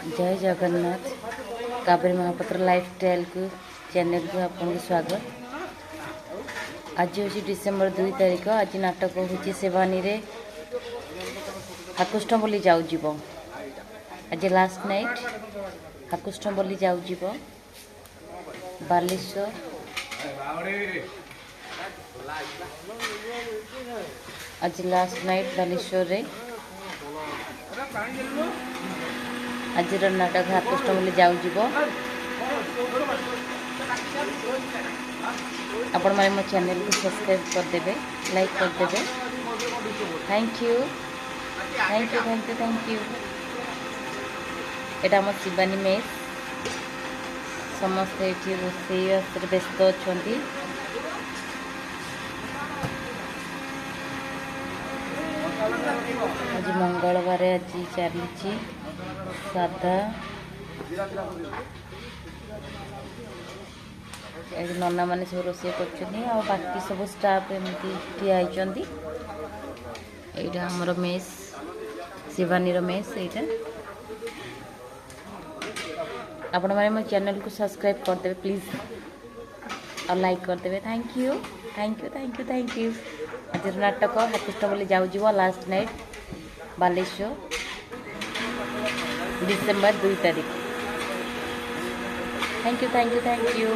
जय जगन्नाथ कावेरी महापात्र लाइफस्टाइल को चैनल को आपको स्वागत। आज हूँ डिसेम्बर 2 तारिख। आज नाटक हूँ सेवानी रे हाकुष्ठ बोली जाऊ जीव। आज लास्ट नाइट हाकुष्ठ बोली जाऊ जीव बालेश्वर। आज लास्ट नाइट बालेश्वर रे आज नाटक हाकुष्ठ बोली जाऊ जीव। आपण माने मो चैनल को सब्सक्राइब कर देबे, लाइक कर देबे। Thank you thank you thank you thank you. एटा हमर शिवानी मेस समस्त एठी रोषेई बास व्यस्त अछंती। आज मंगलवार आज चली साधा नना मैंने सब रोषे कर बाकी सब स्टाफ एमती ठिया यहाँ हमर मेस शिवानी मेस यहाँ आपण मैंने मो चैनल को सब्सक्राइब कर देबे प्लीज और लाइक कर देबे। Thank you thank you thank you thank you. आज नाटक हाकुष्ठ बोली जाऊ जीव लास्ट नाइट बालेश्वर डिसेम्बर 2 तारिख। Thank you thank you thank you.